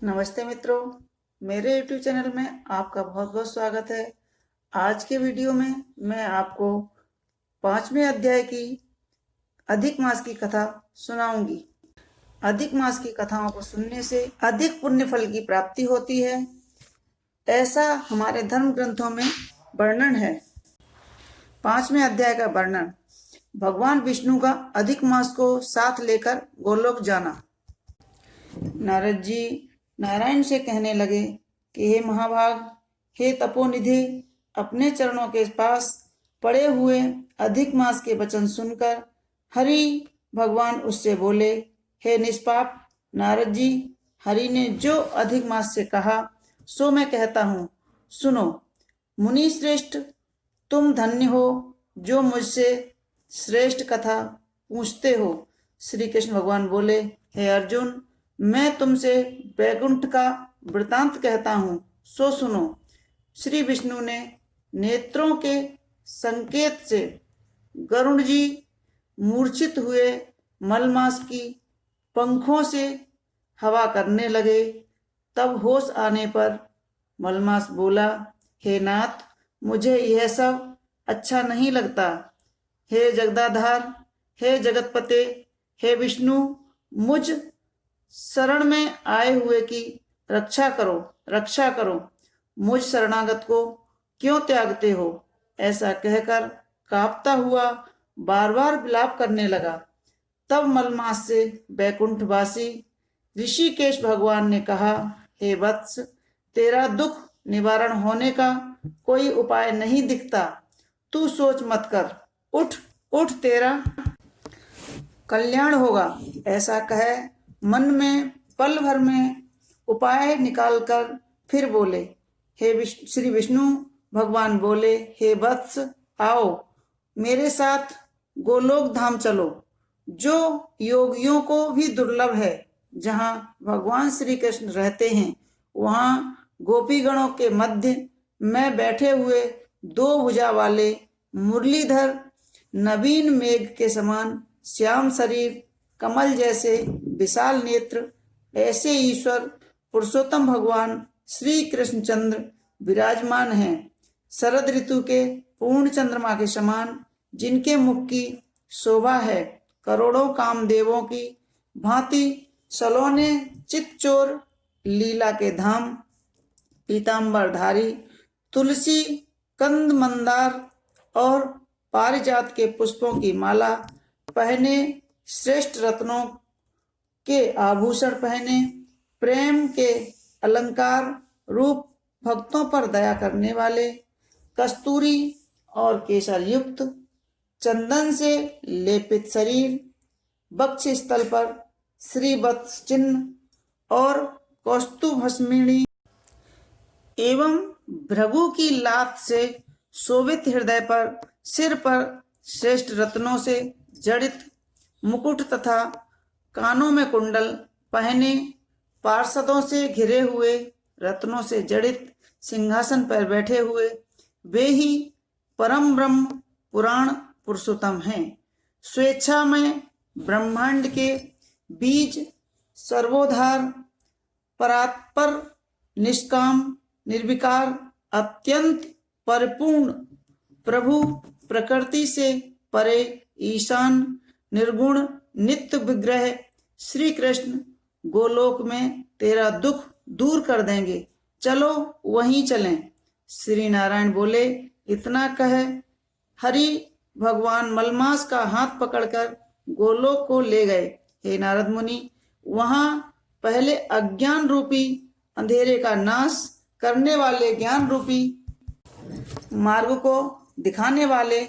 नमस्ते मित्रों, मेरे YouTube चैनल में आपका बहुत बहुत स्वागत है। आज के वीडियो में मैं आपको 5वें अध्याय की अधिक मास की कथा सुनाऊंगी। अधिक मास की कथाओं को सुनने से अधिक पुण्य फल की प्राप्ति होती है, ऐसा हमारे धर्म ग्रंथों में वर्णन है। 5वें अध्याय का वर्णन। भगवान विष्णु का अधिक मास को साथ लेकर गोलोक जाना। नारद जी नारायण से कहने लगे कि हे महाभाग, हे तपोनिधि, अपने चरणों के पास पड़े हुए अधिक मास के वचन सुनकर हरि भगवान उससे बोले, हे निष्पाप नारद जी, हरि ने जो अधिक मास से कहा सो मैं कहता हूँ, सुनो। मुनि श्रेष्ठ, तुम धन्य हो जो मुझसे श्रेष्ठ कथा पूछते हो। श्री कृष्ण भगवान बोले, हे अर्जुन, मैं तुमसे वैकुंठ का वृतांत कहता हूँ, सो सुनो। श्री विष्णु ने नेत्रों के संकेत से गरुड़ जी मूर्छित हुए मलमास की पंखों से हवा करने लगे। तब होश आने पर मलमास बोला, हे नाथ, मुझे यह सब अच्छा नहीं लगता। हे जगदाधार, हे जगतपते, हे विष्णु, मुझ शरण में आए हुए की रक्षा करो, रक्षा करो। मुझ शरणागत को क्यों त्यागते हो? ऐसा कहकर कांपता हुआ बार बार विलाप करने लगा। तब मलमास से वैकुंठवासी ऋषिकेश भगवान ने कहा, हे वत्स, तेरा दुख निवारण होने का कोई उपाय नहीं दिखता। तू सोच मत कर, उठ उठ, तेरा कल्याण होगा। ऐसा कह मन में पल भर में उपाय निकालकर फिर बोले, हे श्री विष्णु भगवान बोले, हे वत्स, आओ मेरे साथ गोलोक धाम चलो, जो योगियों को भी दुर्लभ है। जहाँ भगवान श्री कृष्ण रहते हैं, वहाँ गोपीगणों के मध्य में बैठे हुए दो भुजा वाले मुरलीधर, नवीन मेघ के समान श्याम शरीर, कमल जैसे विशाल नेत्र, ऐसे ईश्वर पुरुषोत्तम भगवान श्री कृष्णचंद्र विराजमान हैं। शरद ऋतु के पूर्ण चंद्रमा के समान जिनके मुख की शोभा है, करोड़ों कामदेवों की भांति सलोने चितचोर लीला के धाम, पीताम्बरधारी, तुलसी, कंद, मंदार और पारिजात के पुष्पों की माला पहने, श्रेष्ठ रत्नों के आभूषण पहने, प्रेम के अलंकार रूप भक्तों पर दया करने वाले, कस्तूरी और केसर युक्त, चंदन से लेपित शरीर, वक्ष स्थल पर श्रीवत्स चिन्ह और कौस्तुभस्मिनी एवं भृगु की लात से शोभित हृदय पर, सिर पर श्रेष्ठ रत्नों से जड़ित मुकुट तथा कानों में कुंडल पहने, पार्षदों से घिरे हुए, रत्नों से जड़ित सिंहासन पर बैठे हुए, वे ही परम ब्रह्म पुराण पुरुषोत्तम हैं। स्वेच्छा में ब्रह्मांड के बीज, सर्वोधार, परात्पर, निष्काम, निर्विकार, अत्यंत परिपूर्ण, प्रभु, प्रकृति से परे, ईशान, निर्गुण, नित्य विग्रह श्री कृष्ण गोलोक में तेरा दुख दूर कर देंगे, चलो वहीं चलें। श्री नारायण बोले, इतना कह हरि भगवान मलमास का हाथ पकड़कर गोलोक को ले गए। हे नारद मुनि, वहां पहले अज्ञान रूपी अंधेरे का नाश करने वाले ज्ञान रूपी मार्ग को दिखाने वाले,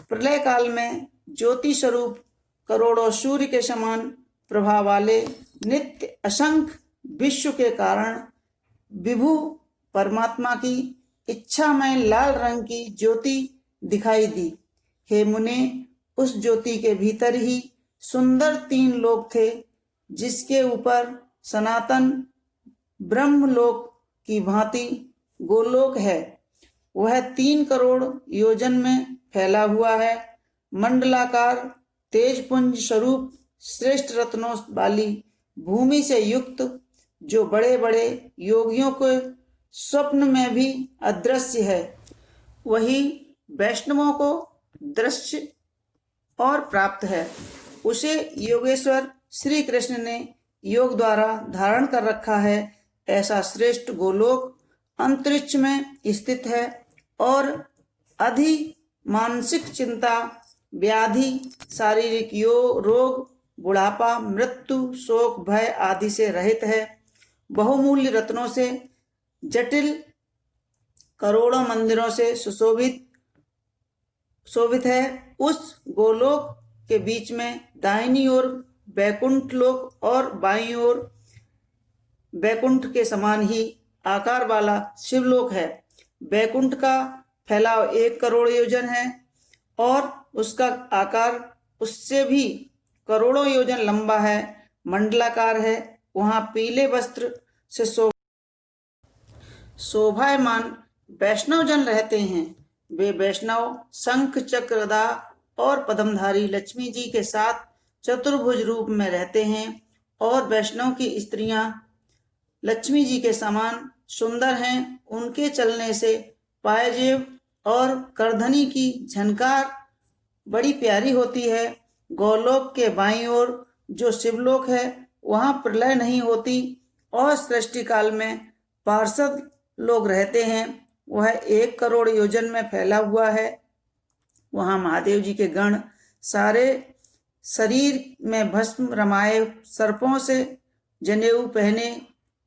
प्रलय काल में ज्योति स्वरूप, करोड़ों सूर्य के समान प्रभा वाले, नित्य असंख्य विश्व के कारण विभु परमात्मा की इच्छा में लाल रंग की ज्योति दिखाई दी। हे मुने, उस ज्योति के भीतर ही सुंदर 3 लोक थे, जिसके ऊपर सनातन ब्रह्मलोक की भांति गोलोक है। वह 3 करोड़ योजन में फैला हुआ है। मंडलाकार तेजपुंज स्वरूप श्रेष्ठ रत्नों वाली भूमि से युक्त जो बड़े बड़े योगियों के स्वप्न में भी अदृश्य है, वही वैष्णवों को दृश्य और प्राप्त है। उसे योगेश्वर श्री कृष्ण ने योग द्वारा धारण कर रखा है। ऐसा श्रेष्ठ गोलोक अंतरिक्ष में स्थित है और अधि मानसिक चिंता, व्याधि, शारीरिक रोग, बुढ़ापा, मृत्यु, शोक, भय आदि से रहित है। बहुमूल्य रत्नों से जटिल करोड़ों मंदिरों से शोभित है। उस गोलोक के बीच में दाहिनी ओर वैकुंठ लोक और बाईं ओर वैकुंठ के समान ही आकार वाला शिवलोक है। वैकुंठ का फैलाव 1 करोड़ योजन है और उसका आकार उससे भी करोड़ों योजन लंबा है, मंडलाकार है। वहां पीले वस्त्र से शोभायमान वैष्णव जन रहते हैं। वे वैष्णव शंख, चक्र, गदा और पद्मधारी लक्ष्मी जी के साथ चतुर्भुज रूप में रहते हैं और वैष्णव की स्त्रियां लक्ष्मी जी के समान सुंदर हैं। उनके चलने से पायजेब और करधनी की झनकार बड़ी प्यारी होती है। गोलोक के बाईं ओर जो शिवलोक है, वहां प्रलय नहीं होती और सृष्टि काल में पार्षद लोग रहते हैं। वह 1 करोड़ योजन में फैला हुआ है। वहां महादेव जी के गण सारे शरीर में भस्म रमाए, सर्पों से जनेऊ पहने,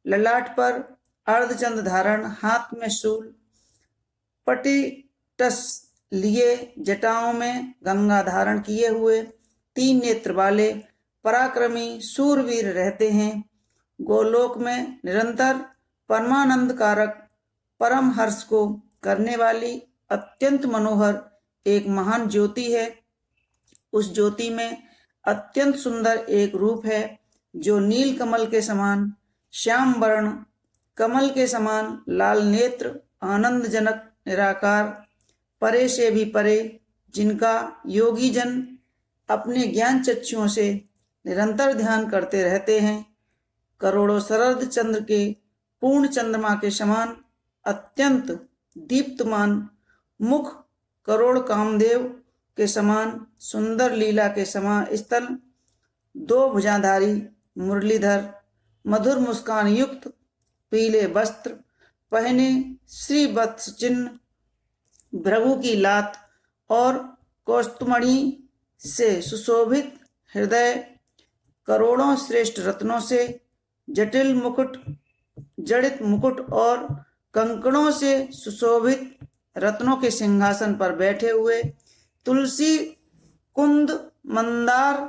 ललाट पर अर्धचंद्र धारण, हाथ में शूल, पटिटस लिए, जटाओं में गंगा धारण किए हुए, 3 नेत्र वाले पराक्रमी सूरवीर रहते हैं। गोलोक में निरंतर परमानंद कारक, परम हर्ष को करने वाली अत्यंत मनोहर एक महान ज्योति है। उस ज्योति में अत्यंत सुंदर एक रूप है जो नील कमल के समान श्याम वर्ण, कमल के समान लाल नेत्र, आनंदजनक, निराकार, परे से भी परे, जिनका योगी जन अपने ज्ञान चक्षुओं से निरंतर ध्यान करते रहते हैं। करोड़ों शरद चंद्र के पूर्ण चंद्रमा के समान अत्यंत दीप्तमान मुख, करोड़ कामदेव के समान सुंदर, लीला के समान स्थल, 2 भुजाधारी मुरलीधर, मधुर मुस्कान युक्त, पीले वस्त्र पहने, श्री वत्स चिन्ह, भृगु की लात और कौस्तुमणि से सुशोभित हृदय, करोड़ों श्रेष्ठ रत्नों से जटिल मुकुट, जड़ित मुकुट और कंकणों से सुशोभित रत्नों के सिंहासन पर बैठे हुए, तुलसी, कुंद, मंदार,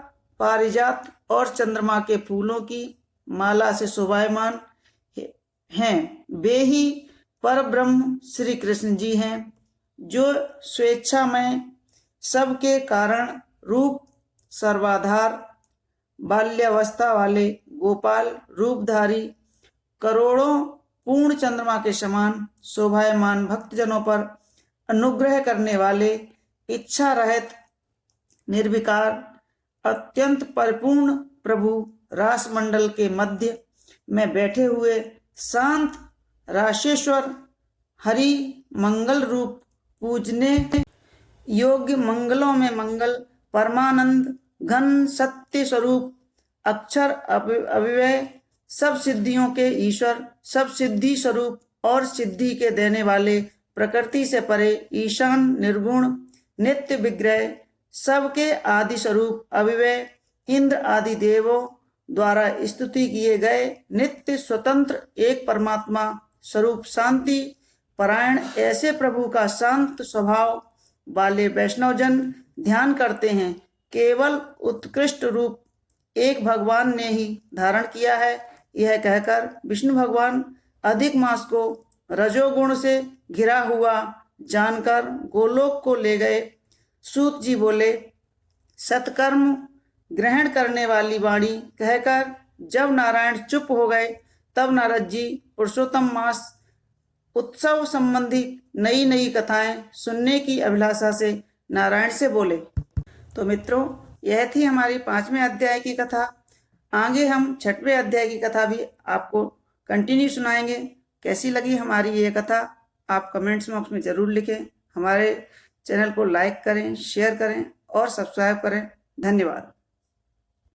पारिजात और चंद्रमा के फूलों की माला से शोभायमान हैं। वे ही पर ब्रह्म श्री कृष्ण जी हैं, जो स्वेच्छा में सबके कारण रूप, सर्वाधार, बाल्यावस्था वाले गोपाल रूपधारी, करोड़ों पूर्ण चंद्रमा के समान शोभायमान भक्तजनों पर अनुग्रह करने वाले, इच्छा रहित, निर्विकार, अत्यंत परिपूर्ण प्रभु रास मंडल के मध्य में बैठे हुए शांत राशेश्वर हरि मंगल रूप, पूजने योग्य, मंगलों में मंगल, परमानंद घन सत्य स्वरूप, अक्षर अव्यय, सब सिद्धियों के ईश्वर, सब सिद्धि स्वरूप और सिद्धि के देने वाले, प्रकृति से परे, ईशान, निर्गुण, नित्य विग्रह, सबके आदि स्वरूप, अव्यय, इंद्र आदि देवों द्वारा स्तुति किए गए, नित्य स्वतंत्र एक परमात्मा स्वरूप, शांति परायण, ऐसे प्रभु का शांत स्वभाव वाले वैष्णवजन ध्यान करते हैं। केवल उत्कृष्ट रूप एक भगवान ने ही धारण किया है। यह कहकर विष्णु भगवान अधिक मास को रजोगुण से घिरा हुआ जानकर गोलोक को ले गए। सूत जी बोले, सत्कर्म ग्रहण करने वाली वाणी कहकर जब नारायण चुप हो गए, तब नारद जी पुरुषोत्तम मास उत्सव संबंधी नई नई कथाएं सुनने की अभिलाषा से नारायण से बोले। तो मित्रों, यह थी हमारी 5वें अध्याय की कथा। आगे हम 6वें अध्याय की कथा भी आपको कंटिन्यू सुनाएंगे। कैसी लगी हमारी ये कथा आप कमेंट्स बॉक्स में ज़रूर लिखें। हमारे चैनल को लाइक करें, शेयर करें और सब्सक्राइब करें। धन्यवाद।